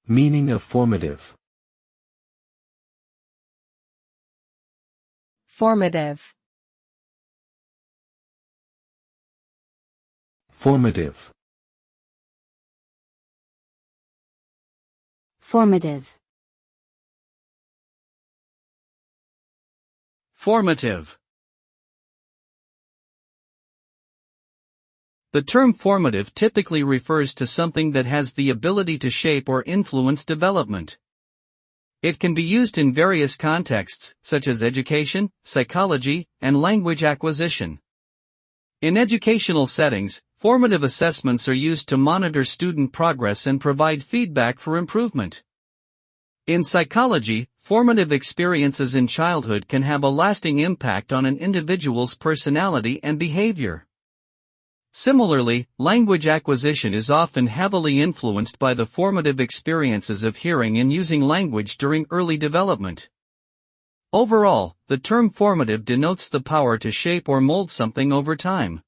Meaning of formative. Formative. Formative. Formative. Formative. The term formative typically refers to something that has the ability to shape or influence development. It can be used in various contexts, such as education, psychology, and language acquisition. In educational settings, formative assessments are used to monitor student progress and provide feedback for improvement. In psychology, formative experiences in childhood can have a lasting impact on an individual's personality and behavior. Similarly, language acquisition is often heavily influenced by the formative experiences of hearing and using language during early development. Overall, the term formative denotes the power to shape or mold something over time.